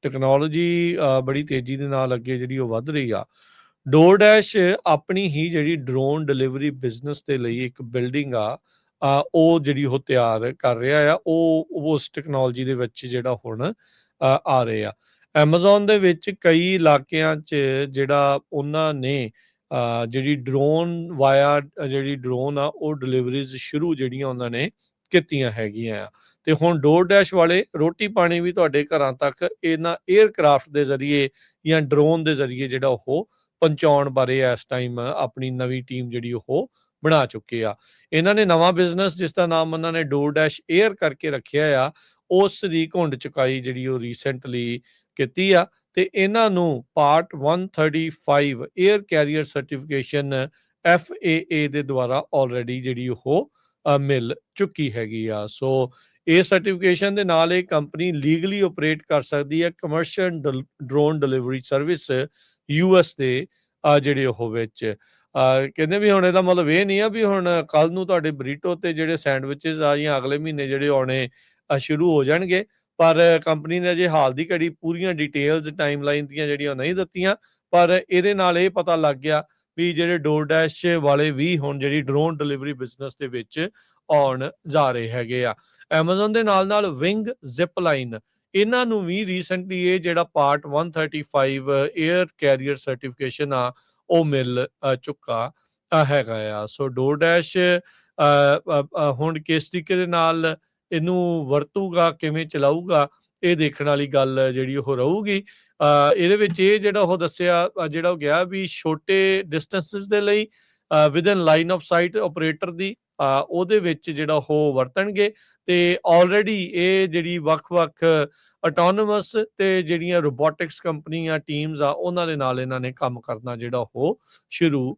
Technology ਬੜੀ ਤੇਜ਼ੀ ਦੇ ਨਾਲ ਅੱਗੇ ਜਿਹੜੀ ਉਹ ਵੱਧ ਰਹੀ ਆ। ਡੋਰਡੈਸ਼ ਆਪਣੀ ਹੀ ਜਿਹੜੀ ਡਰੋਨ ਡਿਲੀਵਰੀ ਬਿਜ਼ਨਸ ਦੇ ਲਈ ਇੱਕ ਬਿਲਡਿੰਗ ਆ, ਉਹ ਜਿਹੜੀ ਉਹ ਤਿਆਰ ਕਰ ਰਿਹਾ ਆ। ਉਹ ਉਸ ਟੈਕਨੋਲੋਜੀ ਦੇ ਵਿੱਚ ਜਿਹੜਾ ਹੁਣ ਆ ਰਹੇ ਆ। ਐਮਾਜ਼ੋਨ ਦੇ ਵਿੱਚ ਕਈ ਇਲਾਕਿਆਂ 'ਚ ਜਿਹੜਾ ਉਹਨਾਂ ਨੇ ਜਿਹੜੀ ਡਰੋਨ ਵਾਇਆ ਜਿਹੜੀ ਡਰੋਨ ਆ ਉਹ ਡਿਲੀਵਰੀਜ਼ ਸ਼ੁਰੂ ਜਿਹੜੀਆਂ ਉਹਨਾਂ ਨੇ ਕੀਤੀਆਂ ਹੈਗੀਆਂ ਆ। ਤੇ ਹੁਣ ਡੋਰਡੈਸ਼ ਵਾਲੇ ਰੋਟੀ ਪਾਣੀ ਵੀ ਤੁਹਾਡੇ ਘਰਾਂ ਤੱਕ ਇਹਨਾਂ 에ਅਰਕ੍ਰਾਫਟ ਦੇ ਜ਼ਰੀਏ ਜਾਂ ਡਰੋਨ ਦੇ ਜ਼ਰੀਏ ਜਿਹੜਾ ਉਹ ਪਹੁੰਚਾਉਣ ਬਾਰੇ ਇਸ ਟਾਈਮ ਆਪਣੀ ਨਵੀਂ ਟੀਮ ਜਿਹੜੀ ਉਹ ਬਣਾ ਚੁੱਕੇ ਆ। ਇਹਨਾਂ ਨੇ ਨਵਾਂ ਬਿਜ਼ਨਸ ਜਿਸ ਦਾ ਨਾਮ ਉਹਨਾਂ ਨੇ ਡੋਰਡੈਸ਼ 에ਅਰ ਕਰਕੇ ਰੱਖਿਆ ਆ, ਉਸ ਦੀ ਘੁੰਡ ਚੁਕਾਈ ਜਿਹੜੀ ਉਹ ਰੀਸੈਂਟਲੀ ਕੀਤੀ ਆ ਤੇ ਇਹਨਾਂ ਨੂੰ part 135 air carrier certification FAA ਦੇ ਦੁਆਰਾ ਆਲਰੇਡੀ ਜਿਹੜੀ ਉਹ ਮਿਲ ਚੁੱਕੀ ਹੈਗੀ ਆ। ਸੋ ਇਹ ਸਰਟੀਫਿਕੇਸ਼ਨ ਦੇ ਨਾਲ ਇਹ ਕੰਪਨੀ ਲੀਗਲੀ ਆਪਰੇਟ ਕਰ ਸਕਦੀ ਹੈ commercial drone delivery service US ਦੇ ਜਿਹੜੇ ਉਹ ਵਿੱਚ ਕਹਿੰਦੇ ਵੀ ਹੁਣ ਇਹਦਾ ਮਤਲਬ ਇਹ ਨਹੀਂ ਆ ਵੀ ਹੁਣ ਕੱਲ ਨੂੰ ਤੁਹਾਡੇ ਬਰੀਟੋ ਤੇ ਜਿਹੜੇ ਸੈਂਡਵਿਚਸ ਆ ਜਾਂ ਅਗਲੇ ਮਹੀਨੇ ਜਿਹੜੇ ਆਉਣੇ ਸ਼ੁਰੂ ਹੋ ਜਾਣਗੇ। ਪਰ ਕੰਪਨੀ ਨੇ ਅਜੇ ਹਾਲ ਦੀ ਘੜੀ ਪੂਰੀਆਂ ਡਿਟੇਲਸ ਟਾਈਮਲਾਈਨ ਦੀਆਂ ਜਿਹੜੀਆਂ ਨਹੀਂ ਦਿੱਤੀਆਂ, ਪਰ ਇਹਦੇ ਨਾਲ ਇਹ ਪਤਾ ਲੱਗ ਗਿਆ ਵੀ ਜਿਹੜੇ ਡੋਰਡੈਸ਼ ਵਾਲੇ ਵੀ ਹੁਣ ਜਿਹੜੀ ਡਰੋਨ ਡਿਲੀਵਰੀ ਬਿਜ਼ਨਸ ਦੇ ਵਿੱਚ ਆਉਣ ਜਾ ਰਹੇ ਹੈਗੇ ਆ। ਐਮਾਜ਼ੋਨ ਦੇ ਨਾਲ ਵਿੰਗ ਜ਼ਿਪ ਲਾਈਨ ਇਹਨਾਂ ਨੂੰ ਵੀ ਰੀਸੈਂਟਲੀ ਇਹ ਜਿਹੜਾ ਪਾਰਟ 135 에ਅਰ ਕੈਰੀਅਰ ਸਰਟੀਫਿਕੇਸ਼ਨ ਆ ਉਹ ਮਿਲ ਚੁੱਕਾ ਹੈਗਾ ਆ। ਸੋ ਡੋਰਡੈਸ਼ ਹੁਣ ਕਿਸ ਤਰੀਕੇ ਦੇ ਨਾਲ ਇਹਨੂੰ ਵਰਤੂਗਾ, ਕਿਵੇਂ ਚਲਾਊਗਾ, ਇਹ ਦੇਖਣ ਵਾਲੀ ਗੱਲ ਜਿਹੜੀ ਉਹ ਰਹੂਗੀ। ਇਹਦੇ ਵਿੱਚ ਇਹ ਜਿਹੜਾ ਉਹ ਦੱਸਿਆ ਜਿਹੜਾ ਉਹ ਗਿਆ ਵੀ ਛੋਟੇ ਡਿਸਟੈਂਸਿਸ ਦੇ ਲਈ within line of site operator ਦੀ ਉਹਦੇ ਵਿੱਚ ਜਿਹੜਾ ਉਹ ਵਰਤਣਗੇ ਤੇ ਆਲਰੇਡੀ ਇਹ ਜਿਹੜੀ ਵੱਖ-ਵੱਖ ਆਟੋਨੋਮਸ ਤੇ ਜਿਹੜੀਆਂ ਰੋਬੋਟਿਕਸ ਕੰਪਨੀਆਂ ਟੀਮਸ ਆ ਉਹਨਾਂ ਦੇ ਨਾਲ ਇਹਨਾਂ ਨੇ ਕੰਮ ਕਰਨਾ ਜਿਹੜਾ ਉਹ ਸ਼ੁਰੂ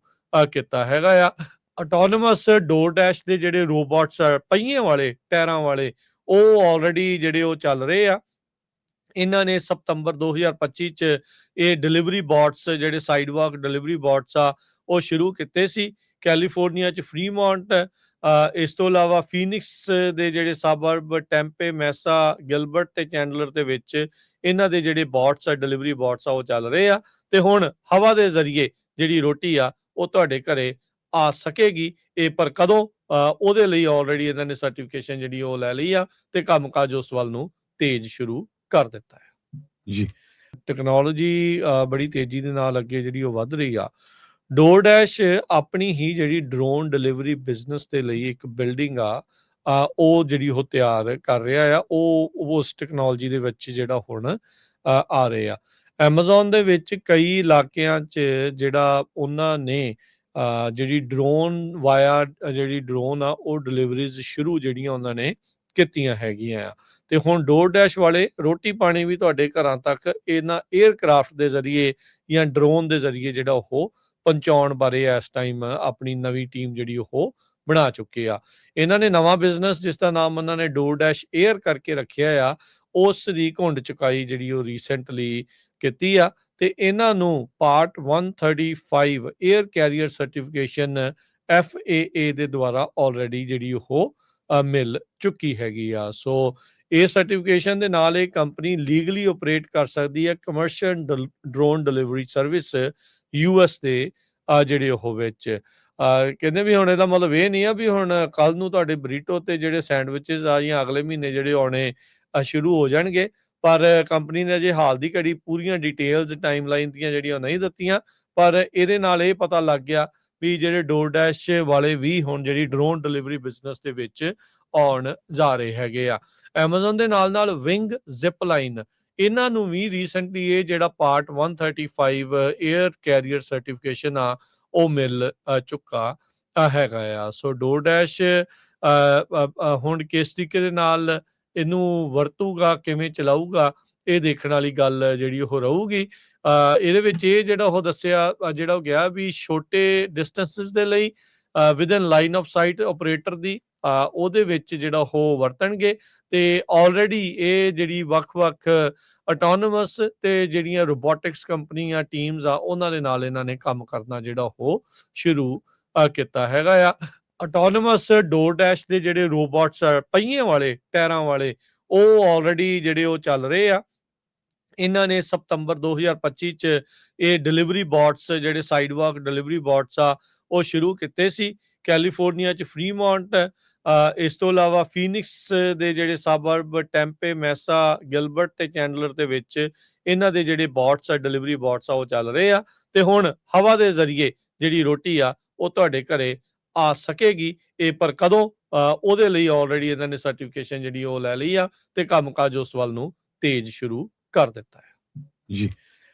ਕੀਤਾ ਹੈਗਾ ਆ। ਆਟੋਨੋਮਸ ਡੋਰਡੈਸ਼ ਦੇ ਜਿਹੜੇ ਰੋਬੋਟਸ ਪਹੀਆਂ ਵਾਲੇ ਟਾਇਰਾਂ ਵਾਲੇ ਉਹ ਆਲਰੇਡੀ ਜਿਹੜੇ ਉਹ ਚੱਲ ਰਹੇ ਆ। ਇਹਨਾਂ ਨੇ ਸਤੰਬਰ 2025 ਚ ਇਹ ਡਿਲੀਵਰੀ ਬੋਟਸ ਜਿਹੜੇ ਸਾਈਡਵਾਕ ਡਿਲੀਵਰੀ ਬੋਟਸ ਆ ਉਹ ਸ਼ੁਰੂ ਕੀਤੇ ਸੀ ਕੈਲੀਫੋਰਨੀਆ ਚ ਫਰੀਮੌਂਟ, ਇਸ ਤੋਂ ਇਲਾਵਾ ਫੀਨਿਕਸ ਦੇ ਜਿਹੜੇ ਸਬਰਬ ਟੈਂਪੇ, ਮੈਸਾ, ਗਿਲਬਰਟ ਤੇ ਚੈਂਡਲਰ ਦੇ ਵਿੱਚ ਇਹਨਾਂ ਦੇ ਜਿਹੜੇ ਬੋਟਸ ਆ ਡਿਲੀਵਰੀ ਬੋਟਸ ਆ ਉਹ ਚੱਲ ਰਹੇ ਆ। ਤੇ ਹੁਣ ਹਵਾ ਦੇ ਜ਼ਰੀਏ ਜਿਹੜੀ ਰੋਟੀ ਆ ਉਹ ਤੁਹਾਡੇ ਘਰੇ ਆ ਸਕੇਗੀ। ਇਹ ਪਰ ਕਦੋਂ ਉਹਦੇ ਲਈ ਆਲਰੇਡੀ ਇਹਨਾਂ ਨੇ ਸਰਟੀਫਿਕੇਸ਼ਨ ਜਿਹੜੀ ਉਹ ਲੈ ਲਈ ਆ ਤੇ ਕੰਮਕਾਜ ਉਸ ਵੱਲ ਨੂੰ ਤੇਜ਼ ਸ਼ੁਰੂ ਕਰ ਦਿੱਤਾ ਹੈ ਜੀ। ਟੈਕਨੋਲੋਜੀ ਬੜੀ ਤੇਜ਼ੀ ਦੇ ਨਾਲ ਅੱਗੇ ਜਿਹੜੀ ਉਹ ਵੱਧ ਰਹੀ ਆ। ਡੋਰਡੈਸ਼ ਆਪਣੀ ਹੀ ਜਿਹੜੀ ਡਰੋਨ ਡਿਲੀਵਰੀ ਬਿਜ਼ਨਸ ਦੇ ਲਈ ਇੱਕ ਬਿਲਡਿੰਗ ਆ, ਉਹ ਜਿਹੜੀ ਉਹ ਤਿਆਰ ਕਰ ਰਿਹਾ ਆ। ਉਹ ਉਸ ਟੈਕਨੋਲੋਜੀ ਦੇ ਵਿੱਚ ਜਿਹੜਾ ਹੁਣ ਆ ਰਹੇ ਆ। ਐਮਾਜ਼ੋਨ ਦੇ ਵਿੱਚ ਕਈ ਇਲਾਕਿਆਂ 'ਚ ਜਿਹੜਾ ਉਹਨਾਂ ਨੇ ਜਿਹੜੀ ਡਰੋਨ ਵਾਇਆ ਜਿਹੜੀ ਡਰੋਨ ਆ ਉਹ ਡਿਲੀਵਰੀਜ਼ ਸ਼ੁਰੂ ਜਿਹੜੀਆਂ ਉਹਨਾਂ ਨੇ ਕੀਤੀਆਂ ਹੈਗੀਆਂ ਆ। ਤੇ ਹੁਣ ਡੋਰਡੈਸ਼ ਵਾਲੇ ਰੋਟੀ ਪਾਣੀ ਵੀ ਤੁਹਾਡੇ ਘਰਾਂ ਤੱਕ ਇਹਨਾਂ 에ਅਰਕ੍ਰਾਫਟ ਦੇ ਜ਼ਰੀਏ ਜਾਂ ਡਰੋਨ ਦੇ ਜ਼ਰੀਏ ਜਿਹੜਾ ਉਹ ਪਹੁੰਚਾਉਣ ਬਾਰੇ ਇਸ ਟਾਈਮ ਆਪਣੀ ਨਵੀਂ ਟੀਮ ਜਿਹੜੀ ਉਹ ਬਣਾ ਚੁੱਕੇ ਆ। ਇਹਨਾਂ ਨੇ ਨਵਾਂ ਬਿਜ਼ਨਸ ਜਿਸ ਦਾ ਨਾਮ ਉਹਨਾਂ ਨੇ ਡੋਰਡੈਸ਼ 에ਅਰ ਕਰਕੇ ਰੱਖਿਆ ਆ, ਉਸ ਦੀ ਘੁੰਡ ਚੁਕਾਈ ਜਿਹੜੀ ਉਹ ਰੀਸੈਂਟਲੀ ਕੀਤੀ ਆ ਤੇ ਇਹਨਾਂ ਨੂੰ part 135 air carrier certification FAA ਦੇ ਦੁਆਰਾ ਆਲਰੇਡੀ ਜਿਹੜੀ ਉਹ ਮਿਲ ਚੁੱਕੀ ਹੈਗੀ ਆ। ਸੋ ਇਹ ਸਰਟੀਫਿਕੇਸ਼ਨ ਦੇ ਨਾਲ ਇਹ ਕੰਪਨੀ ਲੀਗਲੀ ਆਪਰੇਟ ਕਰ ਸਕਦੀ ਹੈ commercial drone delivery service US ਦੇ ਜਿਹੜੇ ਉਹ ਵਿੱਚ ਕਹਿੰਦੇ ਵੀ ਹੁਣ ਇਹਦਾ ਮਤਲਬ ਇਹ ਨਹੀਂ ਆ ਵੀ ਹੁਣ ਕੱਲ ਨੂੰ ਤੁਹਾਡੇ ਬਰੀਟੋ ਤੇ ਜਿਹੜੇ ਸੈਂਡਵਿਚਸ ਆ ਜਾਂ ਅਗਲੇ ਮਹੀਨੇ ਜਿਹੜੇ ਆਉਣੇ ਸ਼ੁਰੂ ਹੋ ਜਾਣਗੇ। ਪਰ ਕੰਪਨੀ ਨੇ ਅਜੇ ਹਾਲ ਦੀ ਘੜੀ ਪੂਰੀਆਂ ਡਿਟੇਲਸ ਟਾਈਮਲਾਈਨ ਦੀਆਂ ਜਿਹੜੀਆਂ ਨਹੀਂ ਦਿੱਤੀਆਂ, ਪਰ ਇਹਦੇ ਨਾਲ ਇਹ ਪਤਾ ਲੱਗ ਗਿਆ ਵੀ ਜਿਹੜੇ ਡੋਰਡੈਸ਼ ਵਾਲੇ ਵੀ ਹੁਣ ਜਿਹੜੀ ਡਰੋਨ ਡਿਲੀਵਰੀ ਬਿਜ਼ਨਸ ਦੇ ਵਿੱਚ ਆਉਣ ਜਾ ਰਹੇ ਹੈਗੇ ਆ। ਐਮਾਜ਼ੋਨ ਦੇ ਨਾਲ ਵਿੰਗ ਜ਼ਿਪ ਲਾਈਨ ਇਹਨਾਂ ਨੂੰ ਵੀ ਰੀਸੈਂਟਲੀ ਇਹ ਜਿਹੜਾ ਪਾਰਟ 135 에ਅਰ ਕੈਰੀਅਰ ਸਰਟੀਫਿਕੇਸ਼ਨ ਆ ਉਹ ਮਿਲ ਚੁੱਕਾ ਹੈਗਾ ਆ। ਸੋ ਡੋਰਡੈਸ਼ ਹੁਣ ਕਿਸ ਤਰੀਕੇ ਦੇ ਨਾਲ ਇਹਨੂੰ ਵਰਤੂਗਾ, ਕਿਵੇਂ ਚਲਾਊਗਾ, ਇਹ ਦੇਖਣ ਵਾਲੀ ਗੱਲ ਜਿਹੜੀ ਉਹ ਰਹੂਗੀ। ਇਹਦੇ ਵਿੱਚ ਇਹ ਜਿਹੜਾ ਉਹ ਦੱਸਿਆ ਜਿਹੜਾ ਉਹ ਗਿਆ ਵੀ ਛੋਟੇ ਡਿਸਟੈਂਸਿਸ ਦੇ ਲਈ within line of site operator ਦੀ ਉਹਦੇ ਵਿੱਚ ਜਿਹੜਾ ਉਹ ਵਰਤਣਗੇ ਤੇ ਆਲਰੇਡੀ ਇਹ ਜਿਹੜੀ ਵੱਖ-ਵੱਖ ਆਟੋਨੋਮਸ ਤੇ ਜਿਹੜੀਆਂ ਰੋਬੋਟਿਕਸ ਕੰਪਨੀਆਂ ਟੀਮਸ ਆ ਉਹਨਾਂ ਦੇ ਨਾਲ ਇਹਨਾਂ ਨੇ ਕੰਮ ਕਰਨਾ ਜਿਹੜਾ ਉਹ ਸ਼ੁਰੂ ਕੀਤਾ ਹੈਗਾ ਆ। ਆਟੋਨੋਮਸ ਡੋਰਡੈਸ਼ ਦੇ ਜਿਹੜੇ ਰੋਬੋਟਸ ਪਹੀਆਂ ਵਾਲੇ ਟਾਇਰਾਂ ਵਾਲੇ ਉਹ ਆਲਰੇਡੀ ਜਿਹੜੇ ਉਹ ਚੱਲ ਰਹੇ ਆ। ਇਹਨਾਂ ਨੇ ਸਤੰਬਰ 2025 ਚ ਇਹ ਡਿਲੀਵਰੀ ਬੋਟਸ ਜਿਹੜੇ ਸਾਈਡਵਾਕ ਡਿਲੀਵਰੀ ਬੋਟਸ ਆ ਉਹ ਸ਼ੁਰੂ ਕੀਤੇ ਸੀ ਕੈਲੀਫੋਰਨੀਆ ਚ ਫਰੀਮੌਂਟ, ਇਸ ਤੋਂ ਇਲਾਵਾ ਫੀਨਿਕਸ ਦੇ ਜਿਹੜੇ ਸਬਰਬ ਟੈਂਪੇ, ਮੈਸਾ, ਗਿਲਬਰਟ ਤੇ ਚੈਂਡਲਰ ਦੇ ਵਿੱਚ ਇਹਨਾਂ ਦੇ ਜਿਹੜੇ ਬੋਟਸ ਆ ਡਿਲੀਵਰੀ ਬੋਟਸ ਆ ਉਹ ਚੱਲ ਰਹੇ ਆ ਤੇ ਹੁਣ ਹਵਾ ਦੇ ਜ਼ਰੀਏ ਜਿਹੜੀ ਰੋਟੀ ਆ ਉਹ ਤੁਹਾਡੇ ਘਰੇ ਆ ਸਕੇਗੀ। ਇਹ ਪਰ ਕਦੋਂ, ਉਹਦੇ ਲਈ ਆਲਰੇਡੀ ਇਹਨਾਂ ਨੇ ਸਰਟੀਫਿਕੇਸ਼ਨ ਜਿਹੜੀ ਉਹ ਲੈ ਲਈ ਆ ਤੇ ਕੰਮਕਾਜ ਉਸ ਵੱਲ ਨੂੰ ਤੇਜ਼ ਸ਼ੁਰੂ ਕਰ ਦਿੱਤਾ ਹੈ। ਜੀ।